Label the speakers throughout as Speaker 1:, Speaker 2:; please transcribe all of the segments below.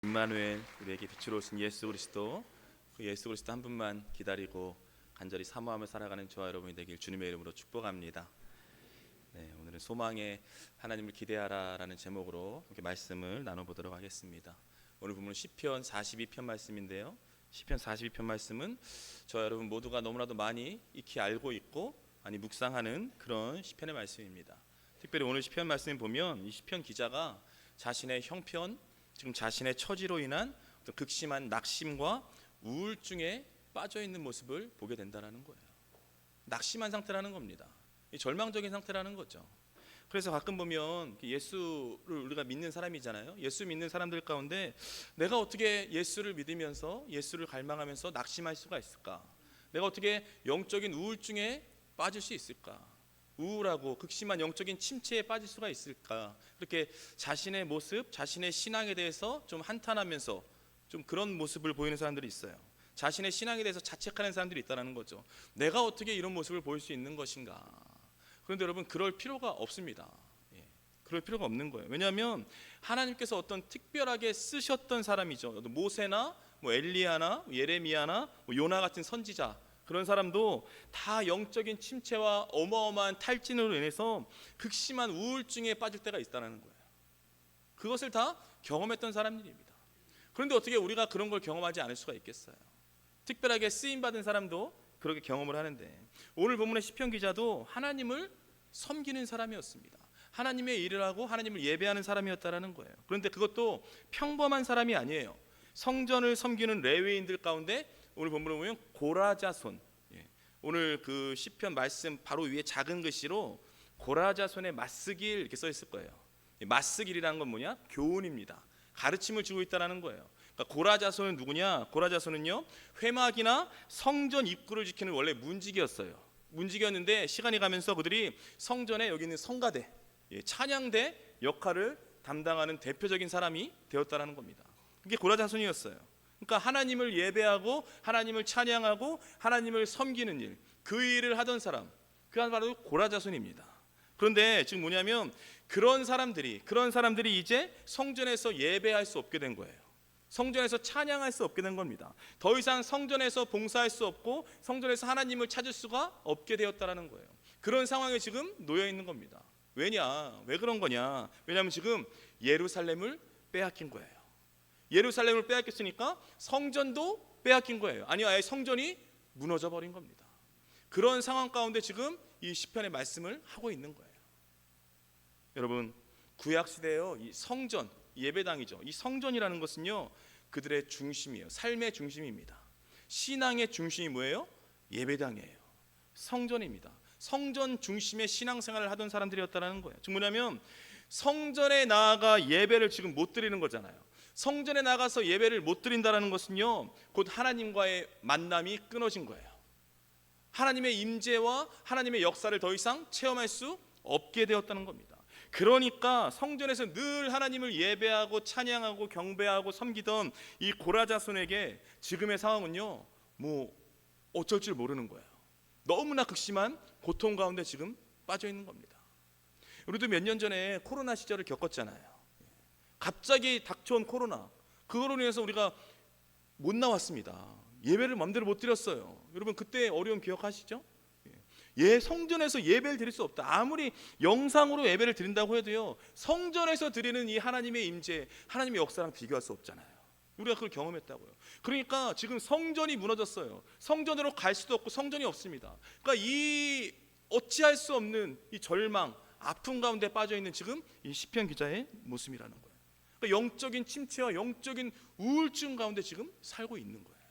Speaker 1: 임마누엘, 우리에게 빛으로 오신 예수 그리스도, 그 예수 그리스도 한 분만 기다리고 간절히 사모하며 살아가는 저와 여러분이 되길 주님의 이름으로 축복합니다. 오늘은 소망의 하나님을 기대하라라는 제목으로 이렇게 말씀을 나눠보도록 하겠습니다. 오늘 본문은 시편 42편 말씀인데요, 시편 42편 말씀은 저와 여러분 모두가 너무나도 많이 익히 알고 있고 많이 묵상하는 그런 시편의 말씀입니다. 특별히 오늘 시편 말씀을 보면 이 시편 기자가 자신의 형편, 지금 자신의 처지로 인한 어떤 극심한 낙심과 우울증에 빠져 있는 모습을 보게 된다는 거예요. 낙심한 상태라는 겁니다. 절망적인 상태라는 거죠. 그래서 가끔 보면 예수를 우리가 믿는 사람이잖아요. 예수 믿는 사람들 가운데 내가 어떻게 예수를 믿으면서 예수를 갈망하면서 낙심할 수가 있을까? 내가 어떻게 영적인 우울증에 빠질 수 있을까? 우울하고 극심한 영적인 침체에 빠질 수가 있을까? 그렇게 자신의 모습, 자신의 신앙에 대해서 좀 한탄하면서 좀 그런 모습을 보이는 사람들이 있어요. 자신의 신앙에 대해서 자책하는 사람들이 있다는 거죠. 내가 어떻게 이런 모습을 보일 수 있는 것인가? 그런데 여러분, 그럴 필요가 없습니다. 그럴 필요가 없는 거예요. 왜냐하면 하나님께서 어떤 특별하게 쓰셨던 사람이죠. 모세나 엘리야나 예레미야나 요나 같은 선지자, 그런 사람도 다 영적인 침체와 어마어마한 탈진으로 인해서 극심한 우울증에 빠질 때가 있다는 거예요. 그것을 다 경험했던 사람들입니다. 그런데 어떻게 우리가 그런 걸 경험하지 않을 수가 있겠어요? 특별하게 쓰임받은 사람도 그렇게 경험을 하는데, 오늘 본문의 시편 기자도 하나님을 섬기는 사람이었습니다. 하나님의 일을 하고 하나님을 예배하는 사람이었다는 거예요. 그런데 그것도 평범한 사람이 아니에요. 성전을 섬기는 레위인들 가운데 오늘 본문을 보면 고라자손, 오늘 그 시편 말씀 바로 위에 작은 글씨로 고라자손의 맞쓰길 이렇게 써 있을 거예요. 맞쓰길이라는 건 뭐냐? 교훈입니다. 가르침을 주고 있다는 거예요. 그러니까 고라자손은 누구냐? 고라자손은요, 회막이나 성전 입구를 지키는 원래 문지기였어요. 문지기였는데 시간이 가면서 그들이 성전에 여기 있는 성가대, 찬양대 역할을 담당하는 대표적인 사람이 되었다는 겁니다. 그게 고라자손이었어요. 그러니까 하나님을 예배하고 하나님을 찬양하고 하나님을 섬기는 일, 그 일을 하던 사람, 그가 바로 고라자손입니다. 그런데 지금 뭐냐면 그런 사람들이 이제 성전에서 예배할 수 없게 된 거예요. 성전에서 찬양할 수 없게 된 겁니다. 더 이상 성전에서 봉사할 수 없고 성전에서 하나님을 찾을 수가 없게 되었다는 거예요. 그런 상황에 지금 놓여 있는 겁니다. 왜냐? 왜 그런 거냐? 왜냐하면 지금 예루살렘을 빼앗긴 거예요. 예루살렘을 빼앗겼으니까 성전도 빼앗긴 거예요. 아니, 아예 성전이 무너져 버린 겁니다. 그런 상황 가운데 지금 이 시편의 말씀을 하고 있는 거예요. 여러분, 구약 시대에요, 이 성전, 예배당이죠. 이 성전이라는 것은요, 그들의 중심이에요. 삶의 중심입니다. 신앙의 중심이 뭐예요? 예배당이에요. 성전입니다. 성전 중심의 신앙생활을 하던 사람들이었다는 거예요. 즉 뭐냐면 성전에 나아가 예배를 지금 못 드리는 거잖아요. 성전에 나가서 예배를 못 드린다는 것은요, 곧 하나님과의 만남이 끊어진 거예요. 하나님의 임재와 하나님의 역사를 더 이상 체험할 수 없게 되었다는 겁니다. 그러니까 성전에서 늘 하나님을 예배하고 찬양하고 경배하고 섬기던 이 고라자손에게 지금의 상황은요, 어쩔 줄 모르는 거예요. 너무나 극심한 고통 가운데 지금 빠져 있는 겁니다. 우리도 몇 년 전에 코로나 시절을 겪었잖아요. 갑자기 닥쳐온 코로나, 그거로 인해서 우리가 못 나왔습니다. 예배를 마음대로 못 드렸어요. 여러분, 그때 어려움 기억하시죠? 성전에서 예배를 드릴 수 없다. 아무리 영상으로 예배를 드린다고 해도요, 성전에서 드리는 이 하나님의 임재, 하나님의 역사랑 비교할 수 없잖아요. 우리가 그걸 경험했다고요. 그러니까 지금 성전이 무너졌어요. 성전으로 갈 수도 없고 성전이 없습니다. 그러니까 이 어찌할 수 없는 이 절망, 아픔 가운데 빠져 있는 지금 이 시편 기자의 모습이라는 거예요. 그러니까 영적인 침체와 영적인 우울증 가운데 지금 살고 있는 거예요.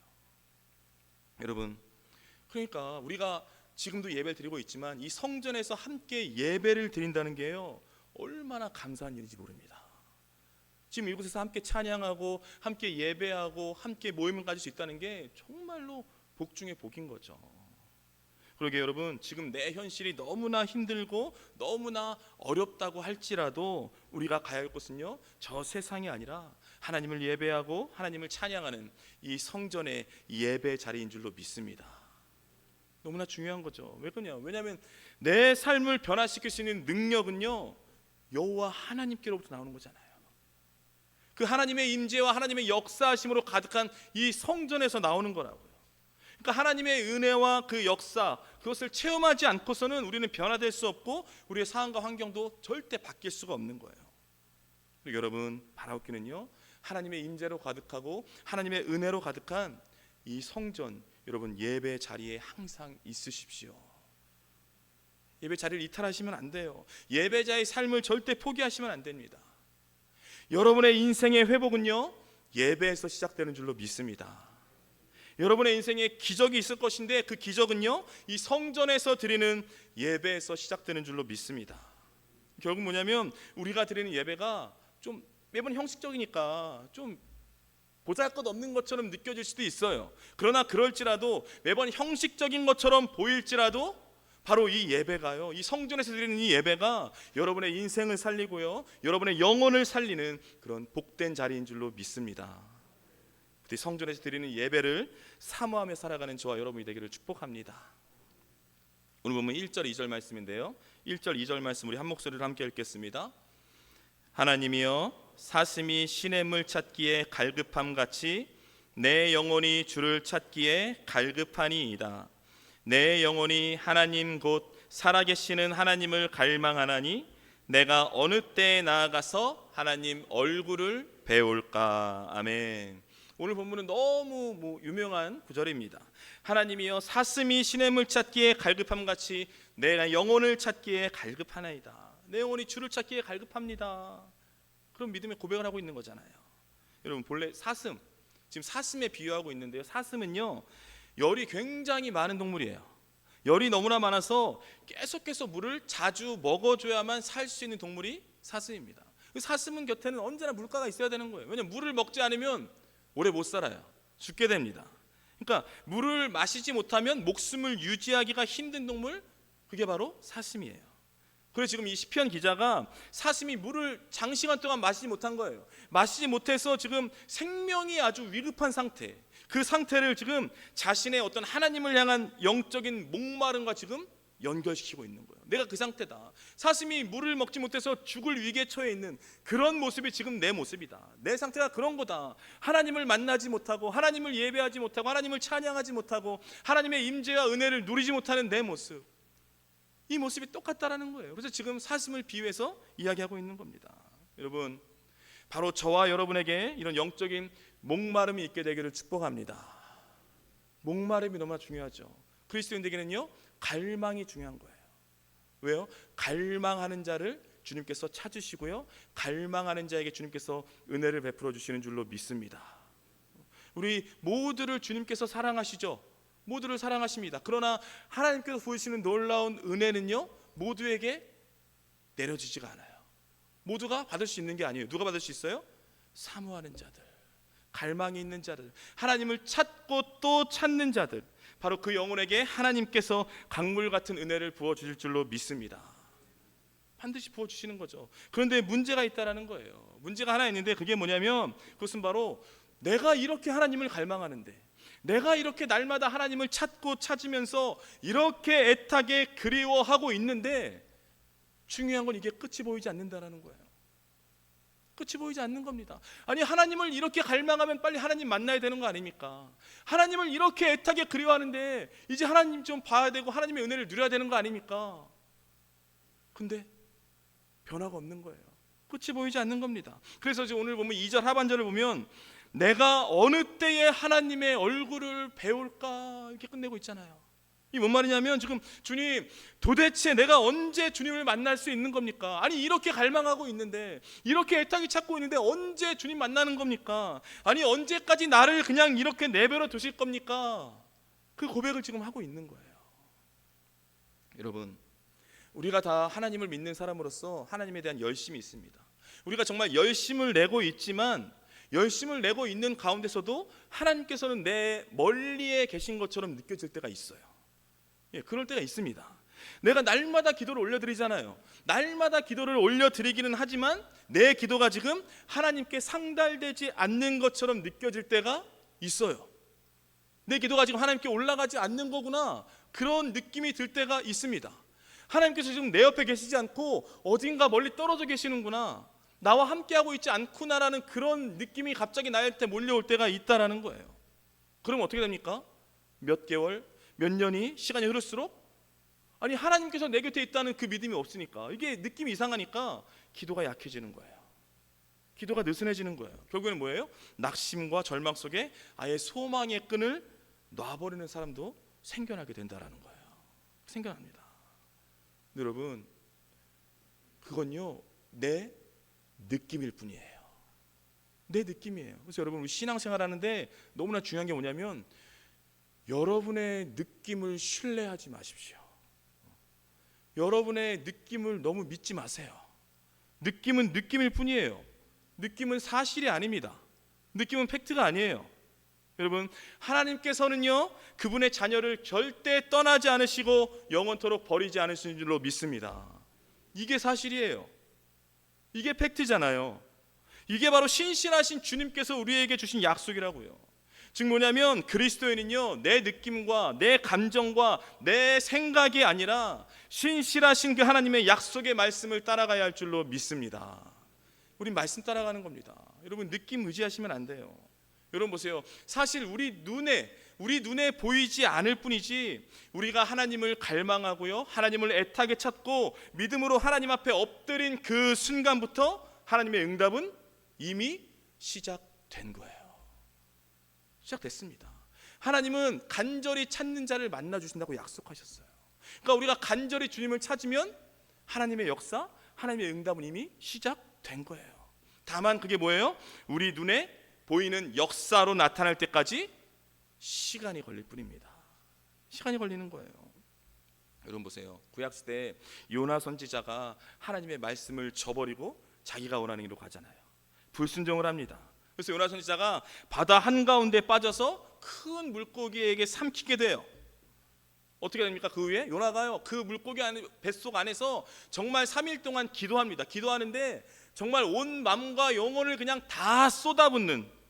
Speaker 1: 여러분, 그러니까 우리가 지금도 예배를 드리고 있지만 이 성전에서 함께 예배를 드린다는 게요, 얼마나 감사한 일인지 모릅니다. 지금 이곳에서 함께 찬양하고 함께 예배하고 함께 모임을 가질 수 있다는 게 정말로 복 중에 복인 거죠. 그러게 여러분, 지금 내 현실이 너무나 힘들고 너무나 어렵다고 할지라도 우리가 가야 할 곳은요, 저 세상이 아니라 하나님을 예배하고 하나님을 찬양하는 이 성전의 예배 자리인 줄로 믿습니다. 너무나 중요한 거죠. 왜 그러냐? 왜냐하면 내 삶을 변화시킬 수 있는 능력은요, 여호와 하나님께로부터 나오는 거잖아요. 그 하나님의 임재와 하나님의 역사하심으로 가득한 이 성전에서 나오는 거라고요. 그러니까 하나님의 은혜와 그 역사, 그것을 체험하지 않고서는 우리는 변화될 수 없고 우리의 상황과 환경도 절대 바뀔 수가 없는 거예요. 그리고 여러분, 바라옵기는요, 하나님의 임재로 가득하고 하나님의 은혜로 가득한 이 성전, 여러분 예배 자리에 항상 있으십시오. 예배 자리를 이탈하시면 안 돼요. 예배자의 삶을 절대 포기하시면 안 됩니다. 여러분의 인생의 회복은요, 예배에서 시작되는 줄로 믿습니다. 여러분의 인생에 기적이 있을 것인데 그 기적은요, 이 성전에서 드리는 예배에서 시작되는 줄로 믿습니다. 결국 뭐냐면 우리가 드리는 예배가 좀 매번 형식적이니까 좀 보잘것없는 것처럼 느껴질 수도 있어요. 그러나 그럴지라도 매번 형식적인 것처럼 보일지라도 바로 이 예배가요, 이 성전에서 드리는 이 예배가 여러분의 인생을 살리고요, 여러분의 영혼을 살리는 그런 복된 자리인 줄로 믿습니다. 성전에서 드리는 예배를 사모하며 살아가는 저와 여러분이 되기를 축복합니다. 오늘 보면 1절 2절 말씀인데요, 1절 2절 말씀 우리 한 목소리로 함께 읽겠습니다. 하나님이여, 사슴이 시냇물 찾기에 갈급함같이 내 영혼이 주를 찾기에 갈급하니이다. 내 영혼이 하나님 곧 살아계시는 하나님을 갈망하나니 내가 어느 때에 나아가서 하나님 얼굴을 배울까. 아멘. 오늘 본문은 너무 유명한 구절입니다. 하나님이여, 사슴이 시냇물 찾기에 갈급함같이 내 영혼을 찾기에 갈급하나이다. 내 영혼이 주를 찾기에 갈급합니다. 그런 믿음의 고백을 하고 있는 거잖아요. 여러분, 본래 사슴, 지금 사슴에 비유하고 있는데요, 사슴은요 열이 굉장히 많은 동물이에요. 열이 너무나 많아서 계속해서 물을 자주 먹어줘야만 살 수 있는 동물이 사슴입니다. 사슴은 곁에는 언제나 물가가 있어야 되는 거예요. 왜냐하면 물을 먹지 않으면 오래 못 살아요. 죽게 됩니다. 그러니까 물을 마시지 못하면 목숨을 유지하기가 힘든 동물, 그게 바로 사슴이에요. 그래서 지금 이 시편 기자가 사슴이 물을 장시간 동안 마시지 못한 거예요. 마시지 못해서 지금 생명이 아주 위급한 상태, 그 상태를 지금 자신의 어떤 하나님을 향한 영적인 목마름과 지금 연결시키고 있는 거예요. 내가 그 상태다. 사슴이 물을 먹지 못해서 죽을 위기에 처해 있는 그런 모습이 지금 내 모습이다. 내 상태가 그런 거다. 하나님을 만나지 못하고 하나님을 예배하지 못하고 하나님을 찬양하지 못하고 하나님의 임재와 은혜를 누리지 못하는 내 모습, 이 모습이 똑같다라는 거예요. 그래서 지금 사슴을 비유해서 이야기하고 있는 겁니다. 여러분, 바로 저와 여러분에게 이런 영적인 목마름이 있게 되기를 축복합니다. 목마름이 너무나 중요하죠. 그리스도인에게는요, 갈망이 중요한 거예요. 왜요? 갈망하는 자를 주님께서 찾으시고요, 갈망하는 자에게 주님께서 은혜를 베풀어 주시는 줄로 믿습니다. 우리 모두를 주님께서 사랑하시죠. 모두를 사랑하십니다. 그러나 하나님께서 보이시는 놀라운 은혜는요, 모두에게 내려지지가 않아요. 모두가 받을 수 있는 게 아니에요. 누가 받을 수 있어요? 사모하는 자들, 갈망이 있는 자들, 하나님을 찾고 또 찾는 자들, 바로 그 영혼에게 하나님께서 강물 같은 은혜를 부어주실 줄로 믿습니다. 반드시 부어주시는 거죠. 그런데 문제가 있다라는 거예요. 문제가 하나 있는데 그게 뭐냐면, 그것은 바로 내가 이렇게 하나님을 갈망하는데, 내가 이렇게 날마다 하나님을 찾고 찾으면서 이렇게 애타게 그리워하고 있는데, 중요한 건 이게 끝이 보이지 않는다라는 거예요. 끝이 보이지 않는 겁니다. 아니, 하나님을 이렇게 갈망하면 빨리 하나님 만나야 되는 거 아닙니까? 하나님을 이렇게 애타게 그리워하는데 이제 하나님 좀 봐야 되고 하나님의 은혜를 누려야 되는 거 아닙니까? 근데 변화가 없는 거예요. 끝이 보이지 않는 겁니다. 그래서 이제 오늘 보면 2절 하반절을 보면 내가 어느 때에 하나님의 얼굴을 배울까, 이렇게 끝내고 있잖아요. 이 뭔 말이냐면, 지금 주님, 도대체 내가 언제 주님을 만날 수 있는 겁니까? 아니, 이렇게 갈망하고 있는데, 이렇게 애타게 찾고 있는데 언제 주님 만나는 겁니까? 아니, 언제까지 나를 그냥 이렇게 내버려 두실 겁니까? 그 고백을 지금 하고 있는 거예요. 여러분, 우리가 다 하나님을 믿는 사람으로서 하나님에 대한 열심이 있습니다. 우리가 정말 열심을 내고 있지만, 열심을 내고 있는 가운데서도 하나님께서는 내 멀리에 계신 것처럼 느껴질 때가 있어요. 예, 그럴 때가 있습니다. 내가 날마다 기도를 올려드리잖아요. 날마다 기도를 올려드리기는 하지만 내 기도가 지금 하나님께 상달되지 않는 것처럼 느껴질 때가 있어요. 내 기도가 지금 하나님께 올라가지 않는 거구나, 그런 느낌이 들 때가 있습니다. 하나님께서 지금 내 옆에 계시지 않고 어딘가 멀리 떨어져 계시는구나, 나와 함께하고 있지 않구나라는 그런 느낌이 갑자기 나한테 몰려올 때가 있다라는 거예요. 그럼 어떻게 됩니까? 몇 개월, 몇 년이 시간이 흐를수록 아니 하나님께서 내 곁에 있다는 그 믿음이 없으니까, 이게 느낌이 이상하니까 기도가 약해지는 거예요. 기도가 느슨해지는 거예요. 결국에는 뭐예요? 낙심과 절망 속에 아예 소망의 끈을 놔버리는 사람도 생겨나게 된다라는 거예요. 생겨납니다. 근데 여러분, 그건요 내 느낌일 뿐이에요. 내 느낌이에요. 그래서 여러분, 우리 신앙생활 하는데 너무나 중요한 게 뭐냐면 여러분의 느낌을 신뢰하지 마십시오. 여러분의 느낌을 너무 믿지 마세요. 느낌은 느낌일 뿐이에요. 느낌은 사실이 아닙니다. 느낌은 팩트가 아니에요. 여러분, 하나님께서는요 그분의 자녀를 절대 떠나지 않으시고 영원토록 버리지 않으시는 줄로 믿습니다. 이게 사실이에요. 이게 팩트잖아요. 이게 바로 신실하신 주님께서 우리에게 주신 약속이라고요. 즉 뭐냐면 그리스도인은요 내 느낌과 내 감정과 내 생각이 아니라 신실하신 그 하나님의 약속의 말씀을 따라가야 할 줄로 믿습니다. 우린 말씀 따라가는 겁니다. 여러분, 느낌 의지하시면 안 돼요. 여러분 보세요. 사실 우리 눈에 보이지 않을 뿐이지 우리가 하나님을 갈망하고요 하나님을 애타게 찾고 믿음으로 하나님 앞에 엎드린 그 순간부터 하나님의 응답은 이미 시작된 거예요. 시작됐습니다. 하나님은 간절히 찾는 자를 만나주신다고 약속하셨어요. 그러니까 우리가 간절히 주님을 찾으면 하나님의 역사, 하나님의 응답은 이미 시작된 거예요. 다만 그게 뭐예요? 우리 눈에 보이는 역사로 나타날 때까지 시간이 걸릴 뿐입니다. 시간이 걸리는 거예요. 여러분 보세요. 구약시대 요나 선지자가 하나님의 말씀을 저버리고 자기가 원하는 길로 가잖아요. 불순종을 합니다. 그래서 요나 선지자가 바다 한가운데 빠져서 큰 물고기에게 삼키게 돼요. 어떻게 됩니까? 그 후에 요나가요 그 물고기 안에, 뱃속 안에서 정말 3일 동안 기도합니다. 기도하는데 정말 온 마음과 영혼을 그냥 다 쏟아붓는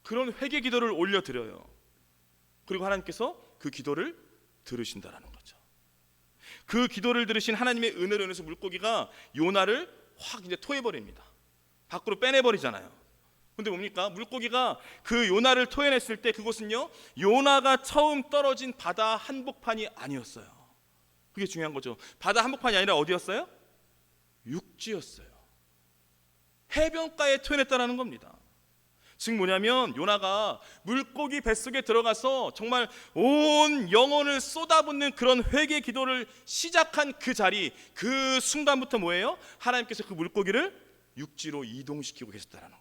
Speaker 1: 그런 회개 기도를 올려드려요. 그리고 하나님께서 그 기도를 들으신다라는 거죠. 그 기도를 들으신 하나님의 은혜로 인해서 물고기가 요나를 확 이제 토해버립니다. 밖으로 빼내버리잖아요. 근데 뭡니까? 물고기가 그 요나를 토해냈을 때 그곳은요 요나가 처음 떨어진 바다 한복판이 아니었어요. 그게 중요한 거죠. 바다 한복판이 아니라 어디였어요? 육지였어요. 해변가에 토해냈다는 겁니다. 즉 뭐냐면 요나가 물고기 뱃속에 들어가서 정말 온 영혼을 쏟아붓는 그런 회개 기도를 시작한 그 자리, 그 순간부터 뭐예요? 하나님께서 그 물고기를 육지로 이동시키고 계셨다는 거예요.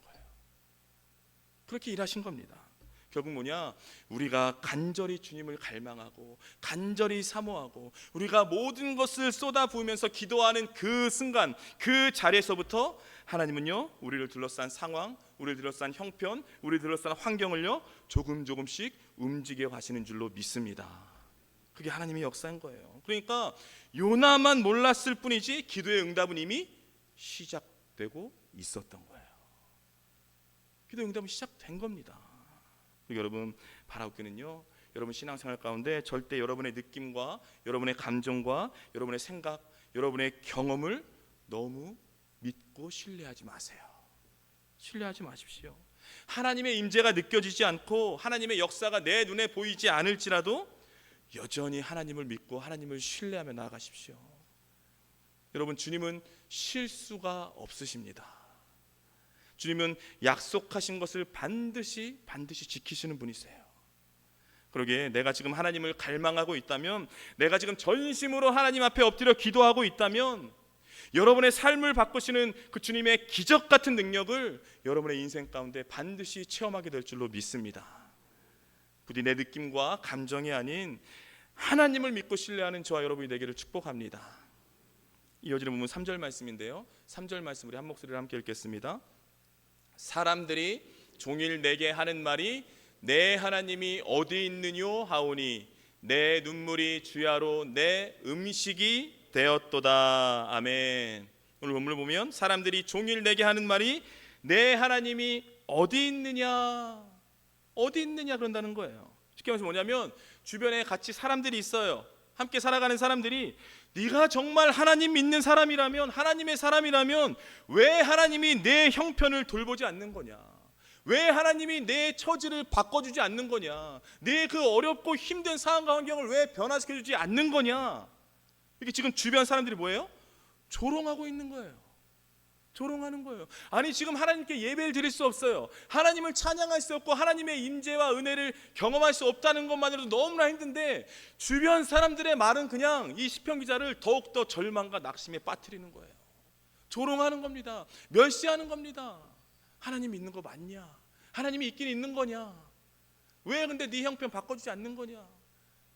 Speaker 1: 그렇게 일하신 겁니다. 결국 뭐냐? 우리가 간절히 주님을 갈망하고 간절히 사모하고 우리가 모든 것을 쏟아부으면서 기도하는 그 순간, 그 자리에서부터 하나님은요 우리를 둘러싼 상황, 우리를 둘러싼 형편, 우리를 둘러싼 환경을요 조금씩 움직여 가시는 줄로 믿습니다. 그게 하나님의 역사인 거예요. 그러니까 요나만 몰랐을 뿐이지 기도의 응답은 이미 시작되고 있었던 거예요. 기도의 응답은 시작된 겁니다. 여러분, 바라옵기는요 여러분 신앙생활 가운데 절대 여러분의 느낌과 여러분의 감정과 여러분의 생각, 여러분의 경험을 너무 믿고 신뢰하지 마세요. 신뢰하지 마십시오. 하나님의 임재가 느껴지지 않고 하나님의 역사가 내 눈에 보이지 않을지라도 여전히 하나님을 믿고 하나님을 신뢰하며 나아가십시오. 여러분, 주님은 실수가 없으십니다. 주님은 약속하신 것을 반드시 지키시는 분이세요. 그러기에 내가 지금 하나님을 갈망하고 있다면, 내가 지금 전심으로 하나님 앞에 엎드려 기도하고 있다면 여러분의 삶을 바꾸시는 그 주님의 기적 같은 능력을 여러분의 인생 가운데 반드시 체험하게 될 줄로 믿습니다. 부디 내 느낌과 감정이 아닌 하나님을 믿고 신뢰하는 저와 여러분이 되기를 축복합니다. 이어지는 부분 3절 말씀인데요, 3절 말씀 우리 한 목소리로 함께 읽겠습니다. 사람들이 종일 내게 하는 말이 내 하나님이 어디 있느뇨 하오니 내 눈물이 주야로 내 음식이 되었도다. 아멘. 오늘 본문을 보면 사람들이 종일 내게 하는 말이 내 하나님이 어디 있느냐 그런다는 거예요. 쉽게 말해서 뭐냐면 주변에 같이 사람들이 있어요. 함께 살아가는 사람들이 네가 정말 하나님 믿는 사람이라면, 하나님의 사람이라면 왜 하나님이 내 형편을 돌보지 않는 거냐, 왜 하나님이 내 처지를 바꿔주지 않는 거냐, 내 그 어렵고 힘든 상황과 환경을 왜 변화시켜주지 않는 거냐. 이게 지금 주변 사람들이 뭐예요? 조롱하고 있는 거예요. 조롱하는 거예요. 아니 지금 하나님께 예배를 드릴 수 없어요. 하나님을 찬양할 수 없고 하나님의 임재와 은혜를 경험할 수 없다는 것만으로도 너무나 힘든데, 주변 사람들의 말은 그냥 이 시편 기자를 더욱더 절망과 낙심에 빠뜨리는 거예요. 조롱하는 겁니다. 멸시하는 겁니다. 하나님 믿는 거 맞냐? 하나님이 있긴 있는 거냐? 왜 근데 네 형편 바꿔주지 않는 거냐?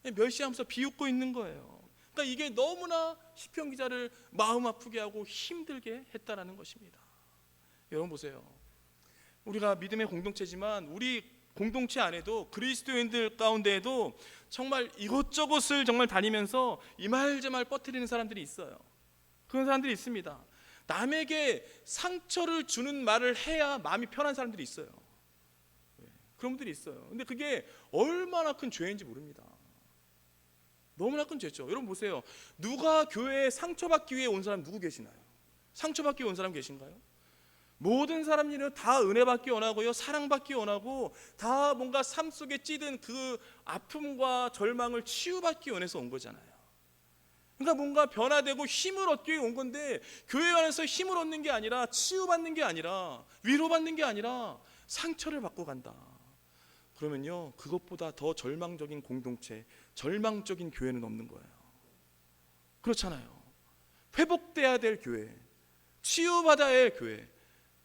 Speaker 1: 멸시하면서 비웃고 있는 거예요. 그러니까 이게 너무나 시편 기자를 마음 아프게 하고 힘들게 했다라는 것입니다. 여러분 보세요. 우리가 믿음의 공동체지만 우리 공동체 안에도 그리스도인들 가운데에도 정말 이것저것을 정말 다니면서 이말저말 뻗뜨리는 사람들이 있어요. 그런 사람들이 있습니다. 남에게 상처를 주는 말을 해야 마음이 편한 사람들이 있어요. 그런 분들이 있어요. 근데 그게 얼마나 큰 죄인지 모릅니다. 너무나 큰 죄죠. 여러분 보세요. 누가 교회에 상처받기 위해 온 사람 누구 계시나요? 상처받기 위해 온 사람 계신가요? 모든 사람들은 다 은혜받기 원하고요, 사랑받기 원하고, 다 뭔가 삶 속에 찌든 그 아픔과 절망을 치유받기 원해서 온 거잖아요. 그러니까 뭔가 변화되고 힘을 얻기 위해 온 건데, 교회 안에서 힘을 얻는 게 아니라, 치유받는 게 아니라, 위로받는 게 아니라 상처를 받고 간다. 그러면요, 그것보다 더 절망적인 공동체, 절망적인 교회는 없는 거예요. 그렇잖아요. 회복돼야 될 교회, 치유받아야 할 교회,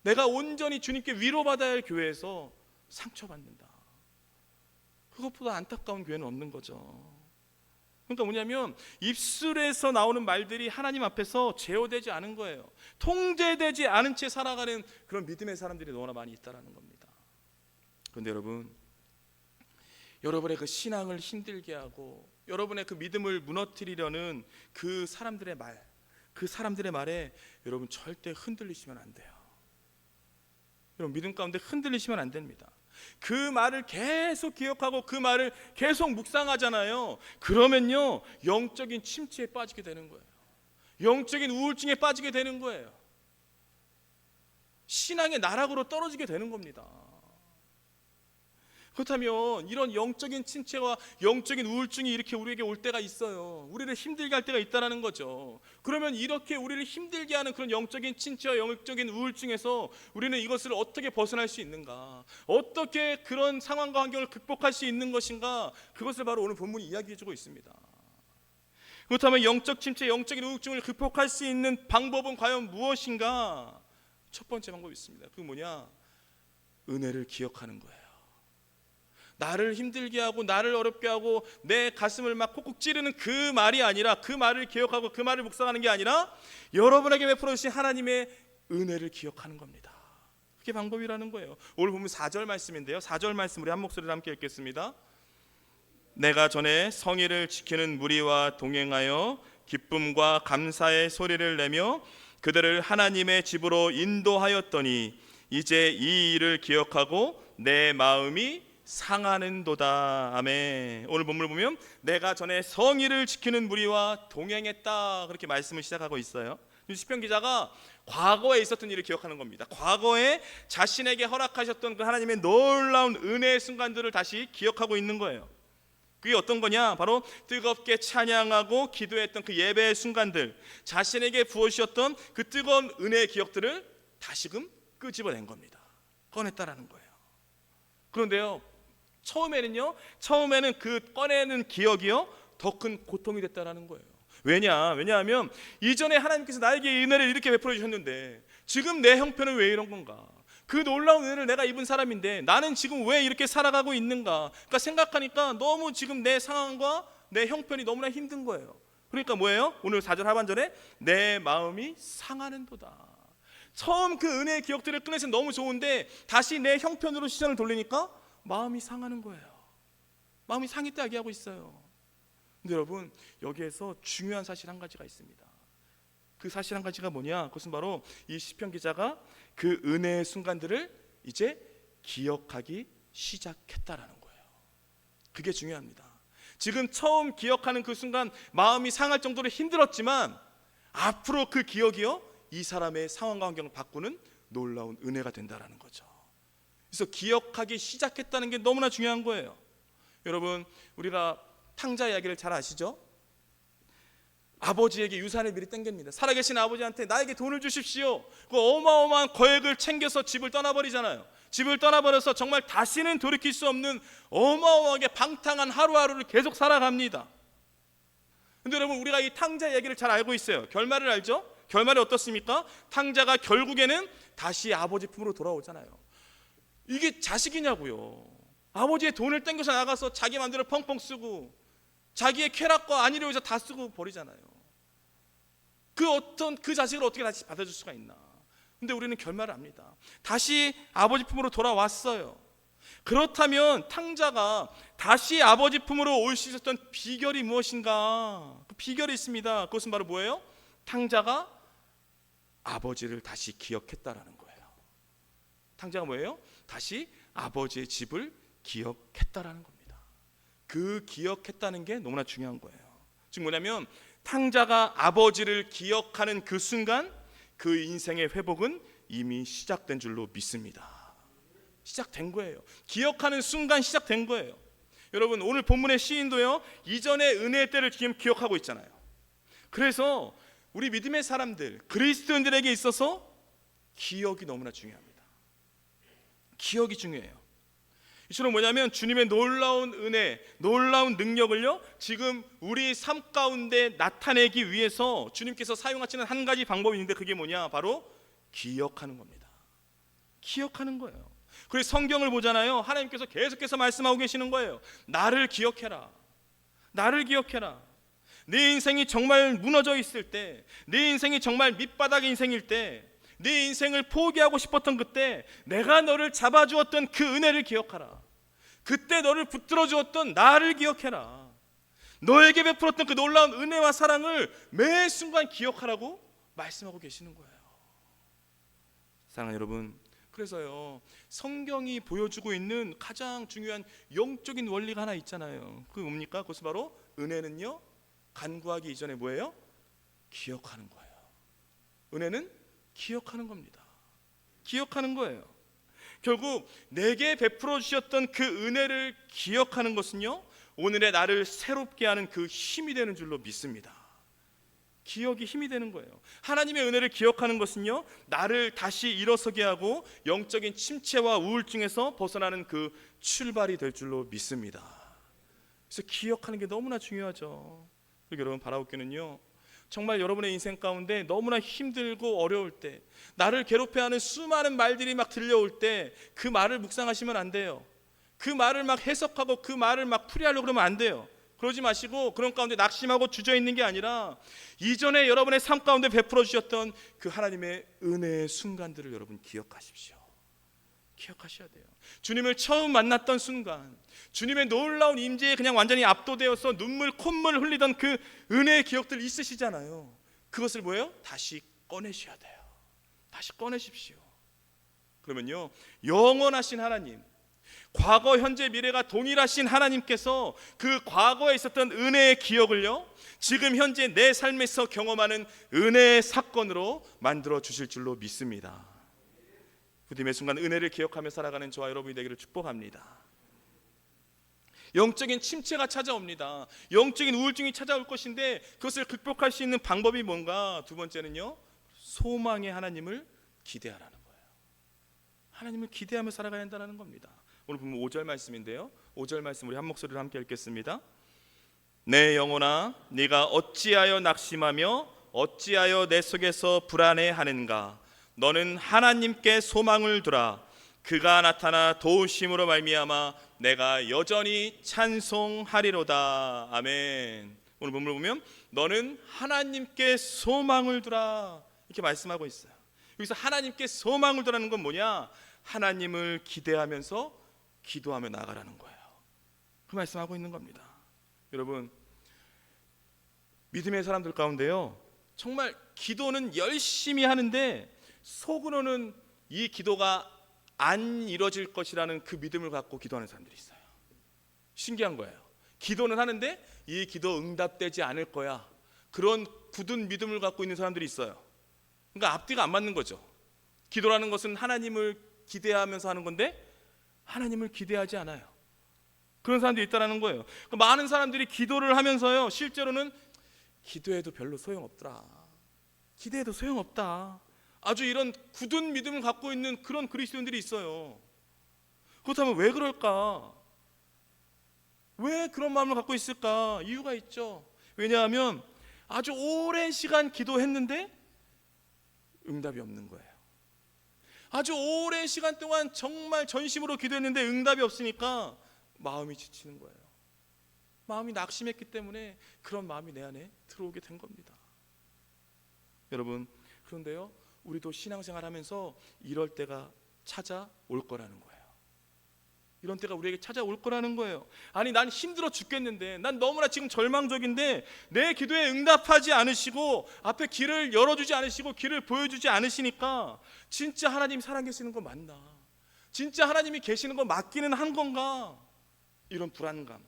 Speaker 1: 내가 온전히 주님께 위로받아야 할 교회에서 상처받는다. 그것보다 안타까운 교회는 없는 거죠. 그러니까 뭐냐면 입술에서 나오는 말들이 하나님 앞에서 제어되지 않은 거예요. 통제되지 않은 채 살아가는 그런 믿음의 사람들이 너무나 많이 있다는 겁니다. 그런데 여러분의 그 신앙을 힘들게 하고 여러분의 그 믿음을 무너뜨리려는 그 사람들의 말에 여러분 절대 흔들리시면 안 돼요. 여러분 믿음 가운데 흔들리시면 안 됩니다. 그 말을 계속 기억하고 그 말을 계속 묵상하잖아요. 그러면요, 영적인 침체에 빠지게 되는 거예요. 영적인 우울증에 빠지게 되는 거예요. 신앙의 나락으로 떨어지게 되는 겁니다. 그렇다면 이런 영적인 침체와 영적인 우울증이 이렇게 우리에게 올 때가 있어요. 우리를 힘들게 할 때가 있다는 거죠. 그러면 이렇게 우리를 힘들게 하는 그런 영적인 침체와 영적인 우울증에서 우리는 이것을 어떻게 벗어날 수 있는가, 어떻게 그런 상황과 환경을 극복할 수 있는 것인가, 그것을 바로 오늘 본문이 이야기해주고 있습니다. 그렇다면 영적 침체, 영적인 우울증을 극복할 수 있는 방법은 과연 무엇인가? 첫 번째 방법이 있습니다. 그게 뭐냐? 은혜를 기억하는 거예요. 나를 힘들게 하고 나를 어렵게 하고 내 가슴을 막 콕콕 찌르는 그 말이 아니라, 그 말을 기억하고 그 말을 묵상하는 게 아니라 여러분에게 베풀어 주신 하나님의 은혜를 기억하는 겁니다. 그게 방법이라는 거예요. 오늘 보면 4절 말씀인데요, 4절 말씀 우리 한 목소리로 함께 읽겠습니다. 내가 전에 성의를 지키는 무리와 동행하여 기쁨과 감사의 소리를 내며 그들을 하나님의 집으로 인도하였더니 이제 이 일을 기억하고 내 마음이 상하는도다. 아멘. 오늘 본문을 보면 내가 전에 성의를 지키는 무리와 동행했다, 그렇게 말씀을 시작하고 있어요. 시편 기자가 과거에 있었던 일을 기억하는 겁니다. 과거에 자신에게 허락하셨던 그 하나님의 놀라운 은혜의 순간들을 다시 기억하고 있는 거예요. 그게 어떤 거냐? 바로 뜨겁게 찬양하고 기도했던 그 예배의 순간들, 자신에게 부어주셨던 그 뜨거운 은혜의 기억들을 다시금 끄집어낸 겁니다. 꺼냈다라는 거예요. 그런데요, 처음에는 그 꺼내는 기억이요, 더 큰 고통이 됐다라는 거예요. 왜냐하면 이전에 하나님께서 나에게 은혜를 이렇게 베풀어 주셨는데 지금 내 형편은 왜 이런 건가? 그 놀라운 은혜를 내가 입은 사람인데 나는 지금 왜 이렇게 살아가고 있는가? 그러니까 생각하니까 너무 지금 내 상황과 내 형편이 너무나 힘든 거예요. 그러니까 뭐예요? 오늘 4절 하반절에 내 마음이 상하는도다. 처음 그 은혜의 기억들을 꺼내서 너무 좋은데 다시 내 형편으로 시선을 돌리니까 마음이 상하는 거예요. 마음이 상했다 이야기하고 있어요. 근데 여러분, 여기에서 중요한 사실 한 가지가 있습니다. 그 사실 한 가지가 뭐냐? 그것은 바로 이 시편 기자가 그 은혜의 순간들을 이제 기억하기 시작했다라는 거예요. 그게 중요합니다. 지금 처음 기억하는 그 순간 마음이 상할 정도로 힘들었지만 앞으로 그 기억이요, 이 사람의 상황과 환경을 바꾸는 놀라운 은혜가 된다라는 거죠. 그래서 기억하기 시작했다는 게 너무나 중요한 거예요. 여러분, 우리가 탕자 이야기를 잘 아시죠? 아버지에게 유산을 미리 땡깁니다. 살아계신 아버지한테 나에게 돈을 주십시오. 그 어마어마한 거액을 챙겨서 집을 떠나버리잖아요. 집을 떠나버려서 정말 다시는 돌이킬 수 없는 어마어마하게 방탕한 하루하루를 계속 살아갑니다. 근데 여러분, 우리가 이 탕자 이야기를 잘 알고 있어요. 결말을 알죠? 결말이 어떻습니까? 탕자가 결국에는 다시 아버지 품으로 돌아오잖아요. 이게 자식이냐고요. 아버지의 돈을 땡겨서 나가서 자기 맘대로 펑펑 쓰고 자기의 쾌락과 안위를 위해서 다 쓰고 버리잖아요. 그 자식을 어떻게 다시 받아줄 수가 있나. 근데 우리는 결말을 압니다. 다시 아버지 품으로 돌아왔어요. 그렇다면 탕자가 다시 아버지 품으로 올 수 있었던 비결이 무엇인가? 그 비결이 있습니다. 그것은 바로 뭐예요? 탕자가 아버지를 다시 기억했다라는 거예요. 탕자가 뭐예요? 다시 아버지의 집을 기억했다라는 겁니다. 그 기억했다는 게 너무나 중요한 거예요. 즉 뭐냐면 탕자가 아버지를 기억하는 그 순간 그 인생의 회복은 이미 시작된 줄로 믿습니다. 시작된 거예요. 기억하는 순간 시작된 거예요. 여러분, 오늘 본문의 시인도요, 이전의 은혜의 때를 지금 기억하고 있잖아요. 그래서 우리 믿음의 사람들, 그리스도인들에게 있어서 기억이 너무나 중요합니다. 기억이 중요해요. 이처럼 뭐냐면 주님의 놀라운 은혜, 놀라운 능력을요, 지금 우리 삶 가운데 나타내기 위해서 주님께서 사용하시는 한 가지 방법이 있는데 그게 뭐냐? 바로 기억하는 겁니다. 기억하는 거예요. 그래서 성경을 보잖아요. 하나님께서 계속해서 말씀하고 계시는 거예요. 나를 기억해라. 나를 기억해라. 내 인생이 정말 무너져 있을 때, 내 인생이 정말 밑바닥 인생일 때, 내 인생을 포기하고 싶었던 그때 내가 너를 잡아주었던 그 은혜를 기억하라. 그때 너를 붙들어 주었던 나를 기억해라. 너에게 베풀었던 그 놀라운 은혜와 사랑을 매 순간 기억하라고 말씀하고 계시는 거예요. 사랑하는 여러분, 그래서요, 성경이 보여주고 있는 가장 중요한 영적인 원리가 하나 있잖아요. 그게 뭡니까? 그것은 바로 은혜는요, 간구하기 이전에 뭐예요? 기억하는 거예요. 은혜는 기억하는 겁니다. 기억하는 거예요. 결국 내게 베풀어 주셨던 그 은혜를 기억하는 것은요, 오늘의 나를 새롭게 하는 그 힘이 되는 줄로 믿습니다. 기억이 힘이 되는 거예요. 하나님의 은혜를 기억하는 것은요, 나를 다시 일어서게 하고 영적인 침체와 우울증에서 벗어나는 그 출발이 될 줄로 믿습니다. 그래서 기억하는 게 너무나 중요하죠. 그리고 여러분, 바라옵기는요, 정말 여러분의 인생 가운데 너무나 힘들고 어려울 때, 나를 괴롭혀하는 수많은 말들이 막 들려올 때 그 말을 묵상하시면 안 돼요. 그 말을 막 해석하고 그 말을 막 풀이하려고 그러면 안 돼요. 그러지 마시고 그런 가운데 낙심하고 주저있는 게 아니라 이전에 여러분의 삶 가운데 베풀어 주셨던 그 하나님의 은혜의 순간들을 여러분 기억하십시오. 기억하셔야 돼요. 주님을 처음 만났던 순간, 주님의 놀라운 임재에 그냥 완전히 압도되어서 눈물 콧물 흘리던 그 은혜의 기억들 있으시잖아요. 그것을 뭐예요? 다시 꺼내셔야 돼요. 다시 꺼내십시오. 그러면요, 영원하신 하나님, 과거 현재 미래가 동일하신 하나님께서 그 과거에 있었던 은혜의 기억을요, 지금 현재 내 삶에서 경험하는 은혜의 사건으로 만들어 주실 줄로 믿습니다. 부dim의 순간 은혜를 기억하며 살아가는 저와 여러분이 되기를 축복합니다. 영적인 침체가 찾아옵니다. 영적인 우울증이 찾아올 것인데 그것을 극복할 수 있는 방법이 뭔가? 두 번째는요, 소망의 하나님을 기대하라는 거예요. 하나님을 기대하며 살아가야 한다는 겁니다. 오늘 보면 5절 말씀인데요, 5절 말씀 우리 한 목소리로 함께 읽겠습니다. 내 영혼아, 네가 어찌하여 낙심하며 어찌하여 내 속에서 불안해하는가? 너는 하나님께 소망을 두라. 그가 나타나 도우심으로 말미암아 내가 여전히 찬송하리로다. 아멘. 오늘 본문을 보면 너는 하나님께 소망을 두라 이렇게 말씀하고 있어요. 여기서 하나님께 소망을 두라는 건 뭐냐? 하나님을 기대하면서 기도하며 나아가라는 거예요. 그 말씀하고 있는 겁니다. 여러분, 믿음의 사람들 가운데요, 정말 기도는 열심히 하는데 속으로는 이 기도가 안 이루어질 것이라는 그 믿음을 갖고 기도하는 사람들이 있어요. 신기한 거예요. 기도는 하는데 이 기도 응답되지 않을 거야, 그런 굳은 믿음을 갖고 있는 사람들이 있어요. 그러니까 앞뒤가 안 맞는 거죠. 기도라는 것은 하나님을 기대하면서 하는 건데 하나님을 기대하지 않아요. 그런 사람들이 있다는 거예요. 많은 사람들이 기도를 하면서요, 실제로는 기도해도 별로 소용없더라, 기도해도 소용없다, 아주 이런 굳은 믿음을 갖고 있는 그런 그리스도인들이 있어요. 그렇다면 왜 그럴까? 왜 그런 마음을 갖고 있을까? 이유가 있죠. 왜냐하면 아주 오랜 시간 기도했는데 응답이 없는 거예요. 아주 오랜 시간 동안 정말 전심으로 기도했는데 응답이 없으니까 마음이 지치는 거예요. 마음이 낙심했기 때문에 그런 마음이 내 안에 들어오게 된 겁니다. 여러분, 그런데요, 우리도 신앙생활 하면서 이럴 때가 찾아올 거라는 거예요. 이런 때가 우리에게 찾아올 거라는 거예요. 아니, 난 힘들어 죽겠는데, 난 너무나 지금 절망적인데 내 기도에 응답하지 않으시고 앞에 길을 열어주지 않으시고 길을 보여주지 않으시니까 진짜 하나님 살아계시는 거 맞나? 진짜 하나님이 계시는 거 맞기는 한 건가? 이런 불안감,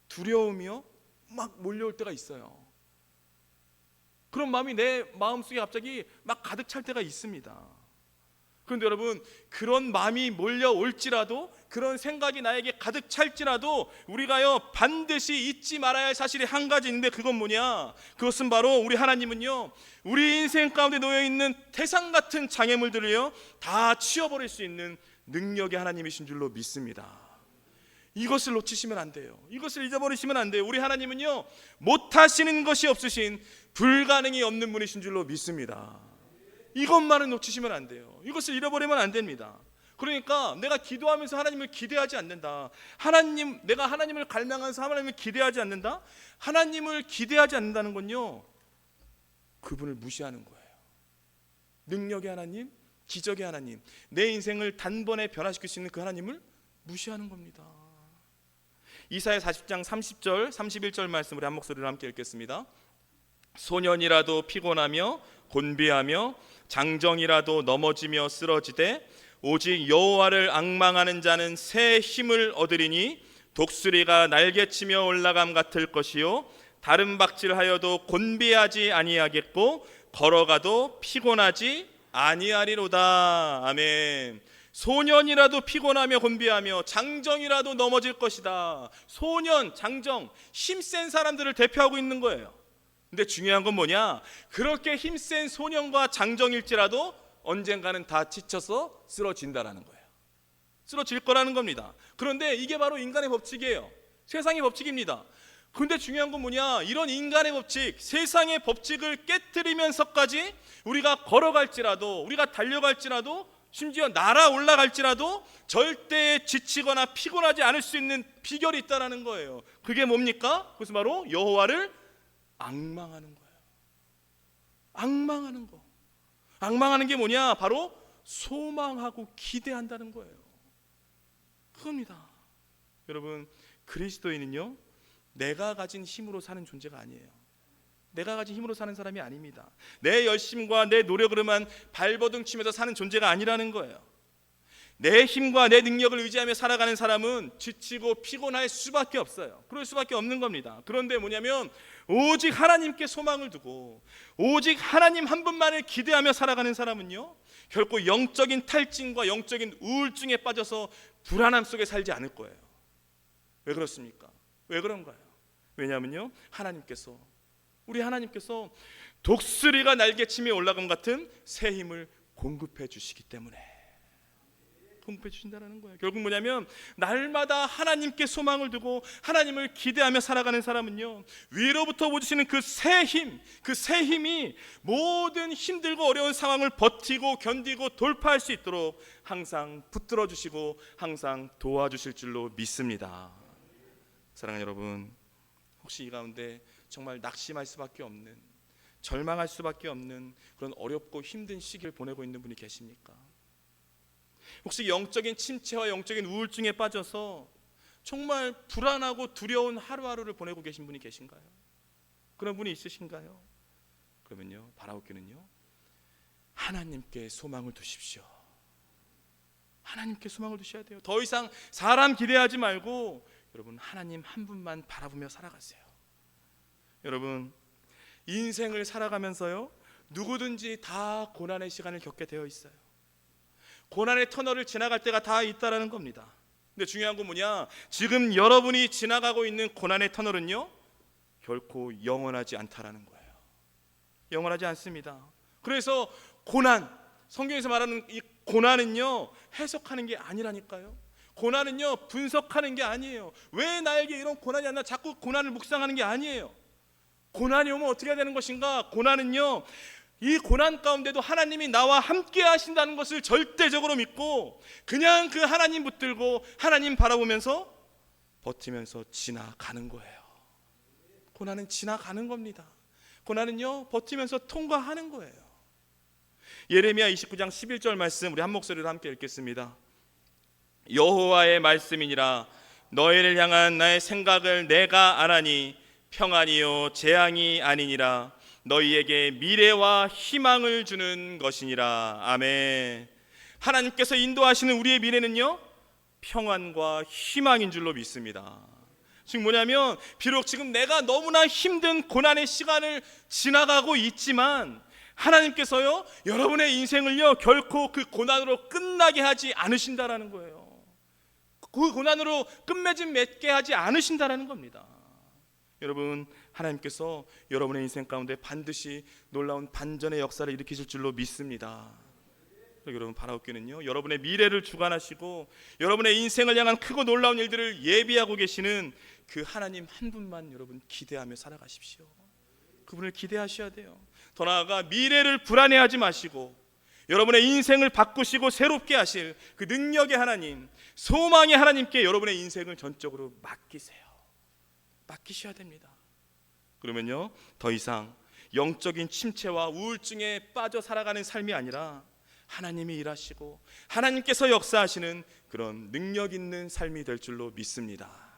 Speaker 1: 두려움이요 막 몰려올 때가 있어요. 그런 마음이 내 마음속에 갑자기 막 가득 찰 때가 있습니다. 그런데 여러분, 그런 마음이 몰려올지라도, 그런 생각이 나에게 가득 찰지라도 우리가요 반드시 잊지 말아야 할 사실이 한 가지 있는데, 그건 뭐냐? 그것은 바로 우리 하나님은요, 우리 인생 가운데 놓여있는 태산 같은 장애물들을요 다 치워버릴 수 있는 능력의 하나님이신 줄로 믿습니다. 이것을 놓치시면 안 돼요. 이것을 잊어버리시면 안 돼요. 우리 하나님은요 못하시는 것이 없으신, 불가능이 없는 분이신 줄로 믿습니다. 이것만은 놓치시면 안 돼요. 이것을 잃어버리면 안 됩니다. 그러니까 내가 기도하면서 하나님을 기대하지 않는다, 내가 하나님을 갈망하면서 하나님을 기대하지 않는다, 하나님을 기대하지 않는다는 건요 그분을 무시하는 거예요. 능력의 하나님, 기적의 하나님, 내 인생을 단번에 변화시킬 수 있는 그 하나님을 무시하는 겁니다. 이사야 40장 30절 31절 말씀 우리 한 목소리로 함께 읽겠습니다. 소년이라도 피곤하며 곤비하며 장정이라도 넘어지며 쓰러지되 오직 여호와를 앙망하는 자는 새 힘을 얻으리니 독수리가 날개치며 올라감 같을 것이요 다른 박질하여도 곤비하지 아니하겠고 걸어가도 피곤하지 아니하리로다. 아멘. 소년이라도 피곤하며 곤비하며 장정이라도 넘어질 것이다. 소년, 장정, 힘센 사람들을 대표하고 있는 거예요. 근데 중요한 건 뭐냐? 그렇게 힘센 소년과 장정일지라도 언젠가는 다 지쳐서 쓰러진다라는 거예요. 쓰러질 거라는 겁니다. 그런데 이게 바로 인간의 법칙이에요. 세상의 법칙입니다. 근데 중요한 건 뭐냐? 이런 인간의 법칙, 세상의 법칙을 깨트리면서까지 우리가 걸어갈지라도, 우리가 달려갈지라도, 심지어 날아 올라갈지라도 절대 지치거나 피곤하지 않을 수 있는 비결이 있다는 거예요. 그게 뭡니까? 그것은 바로 여호와를 앙망하는 거예요. 앙망하는 거. 앙망하는 게 뭐냐? 바로 소망하고 기대한다는 거예요. 그겁니다. 여러분, 그리스도인은요 내가 가진 힘으로 사는 존재가 아니에요. 내가 가진 힘으로 사는 사람이 아닙니다. 내 열심과 내 노력으로만 발버둥 치면서 사는 존재가 아니라는 거예요. 내 힘과 내 능력을 의지하며 살아가는 사람은 지치고 피곤할 수밖에 없어요. 그럴 수밖에 없는 겁니다. 그런데 뭐냐면 오직 하나님께 소망을 두고 오직 하나님 한 분만을 기대하며 살아가는 사람은요 결코 영적인 탈진과 영적인 우울증에 빠져서 불안함 속에 살지 않을 거예요. 왜 그렇습니까? 왜 그런가요? 왜냐하면요 우리 하나님께서 독수리가 날개치며 올라감 같은 새 힘을 공급해 주시기 때문에 공급해 주신다는 거예요. 결국 뭐냐면 날마다 하나님께 소망을 두고 하나님을 기대하며 살아가는 사람은요 위로부터 보여주시는 그 새 힘이 모든 힘들고 어려운 상황을 버티고 견디고 돌파할 수 있도록 항상 붙들어 주시고 항상 도와주실 줄로 믿습니다. 사랑하는 여러분, 혹시 이 가운데 정말 낙심할 수밖에 없는, 절망할 수밖에 없는 그런 어렵고 힘든 시기를 보내고 있는 분이 계십니까? 혹시 영적인 침체와 영적인 우울증에 빠져서 정말 불안하고 두려운 하루하루를 보내고 계신 분이 계신가요? 그런 분이 있으신가요? 그러면요 바라옵기는요 하나님께 소망을 두십시오. 하나님께 소망을 두셔야 돼요. 더 이상 사람 기대하지 말고 여러분 하나님 한 분만 바라보며 살아가세요. 여러분 인생을 살아가면서요 누구든지 다 고난의 시간을 겪게 되어 있어요. 고난의 터널을 지나갈 때가 다 있다라는 겁니다. 근데 중요한 건 뭐냐? 지금 여러분이 지나가고 있는 고난의 터널은요 결코 영원하지 않다라는 거예요. 영원하지 않습니다. 그래서 고난, 성경에서 말하는 이 고난은요 해석하는 게 아니라니까요. 고난은요 분석하는 게 아니에요. 왜 나에게 이런 고난이 왔나 자꾸 고난을 묵상하는 게 아니에요. 고난이 오면 어떻게 해야 되는 것인가? 고난은요 이 고난 가운데도 하나님이 나와 함께 하신다는 것을 절대적으로 믿고 그냥 그 하나님 붙들고 하나님 바라보면서 버티면서 지나가는 거예요. 고난은 지나가는 겁니다. 고난은요 버티면서 통과하는 거예요. 예레미야 29장 11절 말씀 우리 한 목소리로 함께 읽겠습니다. 여호와의 말씀이니라 너희를 향한 나의 생각을 내가 아나니 평안이요 재앙이 아니니라 너희에게 미래와 희망을 주는 것이니라. 아멘. 하나님께서 인도하시는 우리의 미래는요 평안과 희망인 줄로 믿습니다. 지금 뭐냐면 비록 지금 내가 너무나 힘든 고난의 시간을 지나가고 있지만 하나님께서요 여러분의 인생을요 결코 그 고난으로 끝나게 하지 않으신다라는 거예요. 그 고난으로 끝맺음 맺게 하지 않으신다라는 겁니다. 여러분 하나님께서 여러분의 인생 가운데 반드시 놀라운 반전의 역사를 일으키실 줄로 믿습니다. 여러분 바라옵기는요 여러분의 미래를 주관하시고 여러분의 인생을 향한 크고 놀라운 일들을 예비하고 계시는 그 하나님 한 분만 여러분 기대하며 살아가십시오. 그분을 기대하셔야 돼요. 더 나아가 미래를 불안해하지 마시고 여러분의 인생을 바꾸시고 새롭게 하실 그 능력의 하나님, 소망의 하나님께 여러분의 인생을 전적으로 맡기세요. 맡기셔야 됩니다. 그러면요 더 이상 영적인 침체와 우울증에 빠져 살아가는 삶이 아니라 하나님이 일하시고 하나님께서 역사하시는 그런 능력 있는 삶이 될 줄로 믿습니다.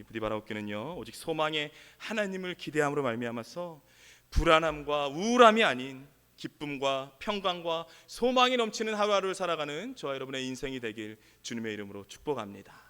Speaker 1: 부디 바라옵기는요 오직 소망의 하나님을 기대함으로 말미암아서 불안함과 우울함이 아닌 기쁨과 평강과 소망이 넘치는 하루하루를 살아가는 저와 여러분의 인생이 되길 주님의 이름으로 축복합니다.